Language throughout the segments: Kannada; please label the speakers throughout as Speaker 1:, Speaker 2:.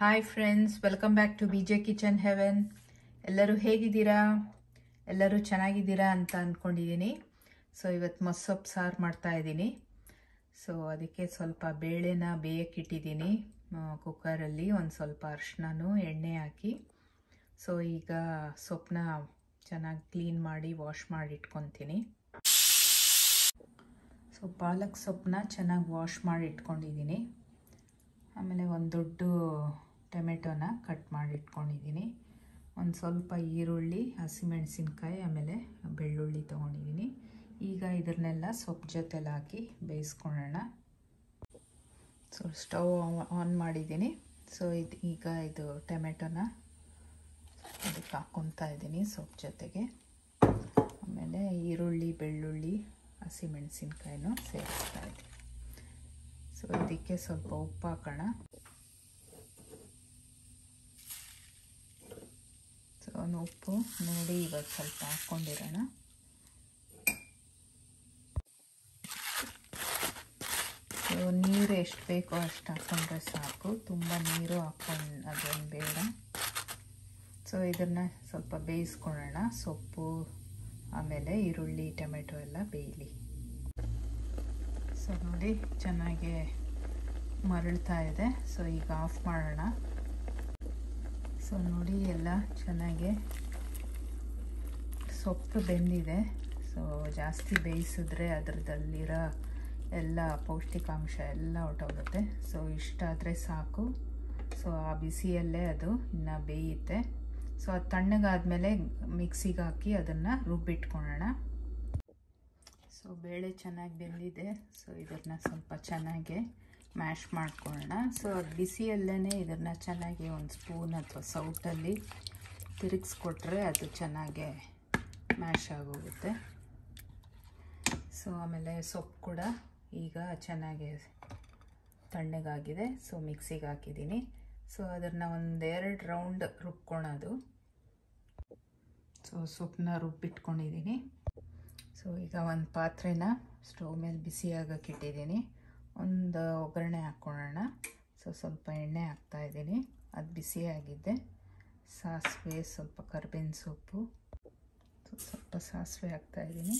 Speaker 1: Hi friends, welcome back to BJ kitchen heaven. ಎಲ್ಲರೂ ಹೇಗಿದ್ದೀರಾ? ಎಲ್ಲರೂ ಚೆನ್ನಾಗಿದ್ದೀರಾ ಅಂತ ಅಂದ್ಕೊಂಡಿದ್ದೀನಿ. ಸೊ ಇವತ್ತು ಮಸ್ಸೊಪ್ಪು ಸಾರು ಮಾಡ್ತಾ ಇದ್ದೀನಿ. ಸೊ ಅದಕ್ಕೆ ಸ್ವಲ್ಪ ಬೇಳೆನ ಬೇಯಕ್ಕಿಟ್ಟಿದ್ದೀನಿ ಕುಕ್ಕರಲ್ಲಿ. ಒಂದು ಸ್ವಲ್ಪ ಅರಿಶಿನನೂ ಎಣ್ಣೆ ಹಾಕಿ. ಸೊ ಈಗ ಸೊಪ್ಪನ್ನ ಚೆನ್ನಾಗಿ ಕ್ಲೀನ್ ಮಾಡಿ ವಾಶ್ ಮಾಡಿ ಇಟ್ಕೊತೀನಿ. ಸೊ ಪಾಲಕ್ ಸೊಪ್ಪನ್ನ ಚೆನ್ನಾಗಿ ವಾಶ್ ಮಾಡಿ ಇಟ್ಕೊಂಡಿದ್ದೀನಿ. ಆಮೇಲೆ ಒಂದು ದೊಡ್ಡ ಟೊಮೆಟೊನ ಕಟ್ ಮಾಡಿ ಇಟ್ಕೊಂಡಿದ್ದೀನಿ. ಒಂದು ಸ್ವಲ್ಪ ಈರುಳ್ಳಿ, ಹಸಿಮೆಣಸಿನ್ಕಾಯಿ, ಆಮೇಲೆ ಬೆಳ್ಳುಳ್ಳಿ ತೊಗೊಂಡಿದ್ದೀನಿ. ಈಗ ಇದನ್ನೆಲ್ಲ ಸೊಪ್ಪು ಜೊತೆಲಿ ಹಾಕಿ ಬೇಯಿಸ್ಕೊಳ್ಳೋಣ. ಸೊ ಸ್ಟವ್ ಆನ್ ಮಾಡಿದ್ದೀನಿ. ಸೊ ಈಗ ಇದು ಟೊಮೆಟೊನ ಅದಕ್ಕೆ ಹಾಕ್ಕೊತಾ ಇದ್ದೀನಿ ಸೊಪ್ಪು ಜೊತೆಗೆ. ಆಮೇಲೆ ಈರುಳ್ಳಿ, ಬೆಳ್ಳುಳ್ಳಿ, ಹಸಿಮೆಣಸಿನ್ಕಾಯಿನೂ ಸೇರಿಸ್ತಾ ಇದ್ದೀನಿ. ಸೊ ಇದಕ್ಕೆ ಸ್ವಲ್ಪ ಉಪ್ಪು ಹಾಕೋಣ. ಸೊ ಒಂದು ಉಪ್ಪು ನೋಡಿ ಇವಾಗ ಸ್ವಲ್ಪ ಹಾಕ್ಕೊಂಡಿರೋಣ. ಸೊ ನೀರು ಎಷ್ಟು ಬೇಕೋ ಅಷ್ಟು ಹಾಕ್ಕೊಂಡ್ರೆ ಸಾಕು, ತುಂಬ ನೀರು ಹಾಕ್ಕೊಂಡು ಅದೇನು ಬೇಡ. ಸೊ ಇದನ್ನು ಸ್ವಲ್ಪ ಬೇಯಿಸ್ಕೊಳ್ಳೋಣ. ಸೊಪ್ಪು ಆಮೇಲೆ ಈರುಳ್ಳಿ, ಟೊಮೆಟೊ ಎಲ್ಲ ಬೇಯಲಿ. ಸೊ ನೋಡಿ ಚೆನ್ನಾಗಿ ಮರಳ್ತಾ ಇದೆ. ಸೊ ಈಗ ಆಫ್ ಮಾಡೋಣ. ಸೊ ನೋಡಿ ಎಲ್ಲ ಚೆನ್ನಾಗಿ ಸೊಪ್ಪು ಬೆಂದಿದೆ. ಸೊ ಜಾಸ್ತಿ ಬೇಯಿಸಿದ್ರೆ ಅದರದಲ್ಲಿರೋ ಎಲ್ಲ ಪೌಷ್ಟಿಕಾಂಶ ಎಲ್ಲ ಹೊರಟೋಗುತ್ತೆ. ಸೊ ಇಷ್ಟಾದರೆ ಸಾಕು. ಸೊ ಆ ಬಿಸಿಯಲ್ಲೇ ಅದು ಇನ್ನು ಬೇಯುತ್ತೆ. ಸೊ ಅದು ತಣ್ಣಗಾದ್ಮೇಲೆ ಮಿಕ್ಸಿಗೆ ಹಾಕಿ ಅದನ್ನು ರುಬ್ಬಿಟ್ಕೊಳ್ಳೋಣ. ಸೊ ಬೇಳೆ ಚೆನ್ನಾಗಿ ಬೆಂದಿದೆ. ಸೊ ಇದನ್ನು ಸ್ವಲ್ಪ ಚೆನ್ನಾಗಿ ಮ್ಯಾಶ್ ಮಾಡ್ಕೊಳ್ಳೋಣ. ಸೊ ಅದು ಬಿಸಿಯಲ್ಲೇ ಇದನ್ನು ಚೆನ್ನಾಗಿ ಒಂದು ಸ್ಪೂನ್ ಅಥವಾ ಸೌಟಲ್ಲಿ ತಿರುಗಿಸ್ಕೊಟ್ರೆ ಅದು ಚೆನ್ನಾಗೆ ಮ್ಯಾಶ್ ಆಗೋಗುತ್ತೆ. ಸೊ ಆಮೇಲೆ ಸೊಪ್ಪು ಕೂಡ ಈಗ ಚೆನ್ನಾಗಿ ತಣ್ಣಗಾಗಿದೆ. ಸೊ ಮಿಕ್ಸಿಗೆ ಹಾಕಿದ್ದೀನಿ. ಸೊ ಅದನ್ನು ಒಂದೆರಡು ರೌಂಡ್ ರುಬ್ಕೊಳೋದು. ಸೊ ಸೊಪ್ಪನ್ನ ರುಬ್ಬಿಟ್ಕೊಂಡಿದ್ದೀನಿ. ಸೊ ಈಗ ಒಂದು ಪಾತ್ರೆನ ಸ್ಟವ್ ಮೇಲೆ ಬಿಸಿ ಆಗೋಕ್ಕೆ ಇಟ್ಟಿದ್ದೀನಿ. ಒಂದು ಒಗ್ಗರಣೆ ಹಾಕ್ಕೊಳ್ಳೋಣ. ಸೊ ಸ್ವಲ್ಪ ಎಣ್ಣೆ ಹಾಕ್ತಾಯಿದ್ದೀನಿ. ಅದು ಬಿಸಿಯಾಗಿದ್ದೆ. ಸಾಸಿವೆ, ಸ್ವಲ್ಪ ಕರಿಬೇವಿನ ಸೊಪ್ಪು, ಸ್ವಲ್ಪ ಸಾಸಿವೆ ಹಾಕ್ತಾಯಿದ್ದೀನಿ.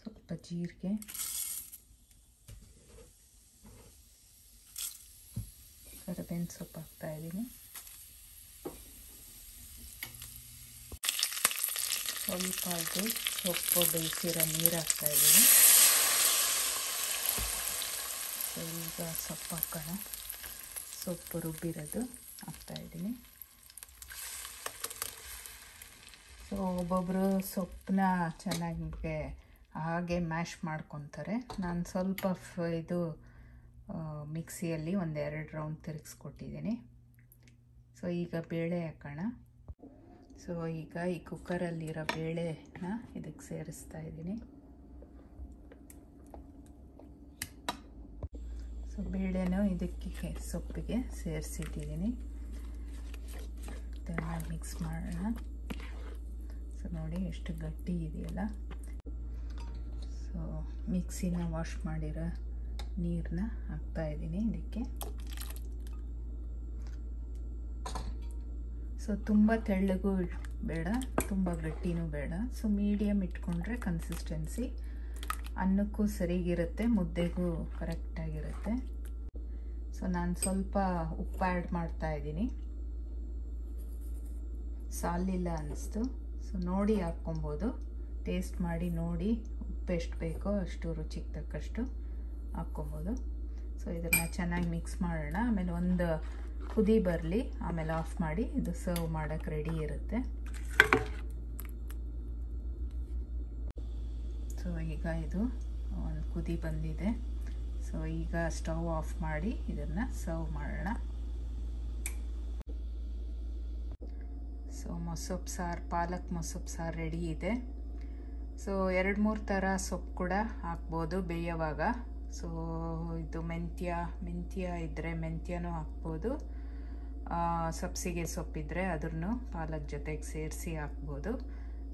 Speaker 1: ಸ್ವಲ್ಪ ಜೀರಿಗೆ, ಕರಿಬೇವಿನ ಸೊಪ್ಪು ಹಾಕ್ತಾಯಿದ್ದೀನಿ. ಸ್ವಲ್ಪ ಅದು ಸೊಪ್ಪು ಬೇಯಿಸಿರೋ ನೀರು ಹಾಕ್ತಾಯಿದ್ದೀನಿ. ಸೊ ಈಗ ಸೊಪ್ಪು ಹಾಕೋಣ. ಸೊಪ್ಪು ರುಬ್ಬಿರೋದು ಹಾಕ್ತಾಯಿದ್ದೀನಿ. ಸೊ ಒಬ್ಬೊಬ್ಬರು ಸೊಪ್ಪನ್ನ ಚೆನ್ನಾಗಿ ಹಾಗೆ ಮ್ಯಾಶ್ ಮಾಡ್ಕೊತಾರೆ. ನಾನು ಸ್ವಲ್ಪ ಇದು ಮಿಕ್ಸಿಯಲ್ಲಿ ಒಂದೆರಡು ರೌಂಡ್ ತಿರುಗಿಸ್ಕೊಟ್ಟಿದ್ದೀನಿ. ಸೊ ಈಗ ಬೇಳೆ ಹಾಕೋಣ. ಸೊ ಈಗ ಈ ಕುಕ್ಕರಲ್ಲಿರೋ ಬೇಳೆನ ಇದಕ್ಕೆ ಸೇರಿಸ್ತಾ ಇದ್ದೀನಿ. ಸೊ ಬೇಳೆನೂ ಇದಕ್ಕೆ ಸೊಪ್ಪಿಗೆ ಸೇರಿಸಿಟ್ಟಿದ್ದೀನಿ. ಚೆನ್ನಾಗಿ ಮಿಕ್ಸ್ ಮಾಡೋಣ. ಸೊ ನೋಡಿ ಎಷ್ಟು ಗಟ್ಟಿ ಇದೆಯಲ್ಲ. ಸೊ ಮಿಕ್ಸಿನ ವಾಶ್ ಮಾಡಿರೋ ನೀರನ್ನ ಹಾಕ್ತಾಯಿದ್ದೀನಿ ಇದಕ್ಕೆ. ಸೊ ತುಂಬ ತೆಳ್ಳಗೂ ಬೇಡ, ತುಂಬ ಗಟ್ಟಿನೂ ಬೇಡ. ಸೊ ಮೀಡಿಯಮ್ ಇಟ್ಕೊಂಡ್ರೆ ಕನ್ಸಿಸ್ಟೆನ್ಸಿ ಅನ್ನಕ್ಕೂ ಸರಿಗಿರುತ್ತೆ, ಮುದ್ದೆಗೂ ಕರೆಕ್ಟಾಗಿರುತ್ತೆ. ಸೊ ನಾನು ಸ್ವಲ್ಪ ಉಪ್ಪು ಆ್ಯಡ್ ಮಾಡ್ತಾಯಿದ್ದೀನಿ. ಸಾಲಿಲ್ಲ ಅನ್ನಿಸ್ತು. ಸೊ ನೋಡಿ ಹಾಕ್ಕೊಬೋದು. ಟೇಸ್ಟ್ ಮಾಡಿ ನೋಡಿ ಉಪ್ಪು ಎಷ್ಟು ಬೇಕೋ ಅಷ್ಟು ರುಚಿಗೆ ತಕ್ಕಷ್ಟು ಹಾಕ್ಕೊಬೋದು. ಸೊ ಇದನ್ನು ಚೆನ್ನಾಗಿ ಮಿಕ್ಸ್ ಮಾಡೋಣ. ಆಮೇಲೆ ಒಂದು ಕುದಿ ಬರಲಿ, ಆಮೇಲೆ ಆಫ್ ಮಾಡಿ ಇದು ಸರ್ವ್ ಮಾಡೋಕ್ಕೆ ರೆಡಿ ಇರುತ್ತೆ. ಸೊ ಈಗ ಇದು ಒಂದು ಕುದಿ ಬಂದಿದೆ. ಸೊ ಈಗ ಸ್ಟವ್ ಆಫ್ ಮಾಡಿ ಇದನ್ನು ಸರ್ವ್ ಮಾಡೋಣ. ಸೊ ಮೊಸೊಪ್ಪು ಸಾರು, ಪಾಲಕ್ ಮೊಸೊಪ್ಪು ಸಾರು ರೆಡಿ ಇದೆ. ಸೊ 2-3 ಥರ ಸೊಪ್ಪು ಕೂಡ ಹಾಕ್ಬೋದು ಬೇಯೋವಾಗ. ಸೊ ಇದು ಮೆಂತ್ಯ ಇದ್ದರೆ ಮೆಂತ್ಯನೂ ಹಾಕ್ಬೋದು. ಸಬ್ಸಿಗೆ ಸೊಪ್ಪಿದ್ರೆ ಅದನ್ನು ಪಾಲಕ್ ಜೊತೆಗೆ ಸೇರಿಸಿ ಹಾಕ್ಬೋದು.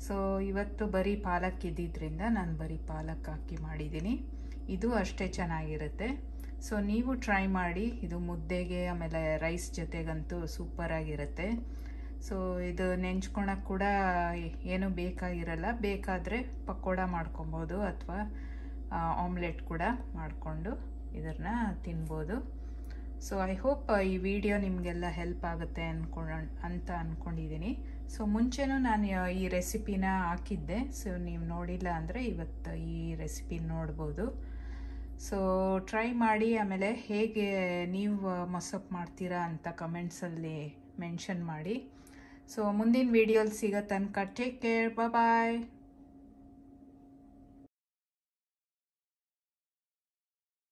Speaker 1: ಸೊ ಇವತ್ತು ಬರೀ ಪಾಲಕ್ ಇದ್ದಿದ್ದರಿಂದ ನಾನು ಬರೀ ಪಾಲಕ್ ಹಾಕಿ ಮಾಡಿದ್ದೀನಿ. ಇದು ಅಷ್ಟೇ ಚೆನ್ನಾಗಿರುತ್ತೆ. ಸೊ ನೀವು ಟ್ರೈ ಮಾಡಿ, ಇದು ಮುದ್ದೆಗೆ ಆಮೇಲೆ ರೈಸ್ ಜೊತೆಗಂತೂ ಸೂಪರಾಗಿರುತ್ತೆ. ಸೊ ಇದು ನೆಂಚ್ಕೊಳಕ್ಕೆ ಕೂಡ ಏನೂ ಬೇಕಾಗಿರಲ್ಲ, ಬೇಕಾದರೆ ಪಕೋಡ ಮಾಡ್ಕೊಬೋದು ಅಥವಾ ಆಮ್ಲೆಟ್ ಕೂಡ ಮಾಡಿಕೊಂಡು ಇದನ್ನು ತಿನ್ಬೋದು. ಸೊ ಐ ಹೋಪ್ ಈ ವಿಡಿಯೋ ನಿಮಗೆಲ್ಲ ಹೆಲ್ಪ್ ಆಗುತ್ತೆ ಅಂತ ಅಂದ್ಕೊಂಡಿದ್ದೀನಿ. ಸೊ ಮುಂಚೆನೂ ನಾನು ಈ ರೆಸಿಪಿನ ಹಾಕಿದ್ದೆ, ಸೊ ನೀವು ನೋಡಿಲ್ಲ ಅಂದರೆ ಇವತ್ತು ಈ ರೆಸಿಪಿ ನೋಡ್ಬೋದು. ಸೊ ಟ್ರೈ ಮಾಡಿ, ಆಮೇಲೆ ಹೇಗೆ ನೀವು ಮೊಸಪ್ಪು ಮಾಡ್ತೀರಾ ಅಂತ ಕಮೆಂಟ್ಸಲ್ಲಿ ಮೆನ್ಷನ್ ಮಾಡಿ. ಸೊ ಮುಂದಿನ ವಿಡಿಯೋಲಿ ಸಿಗೋ ತನಕ ಟೇಕ್ ಕೇರ್, ಬಾಯ್.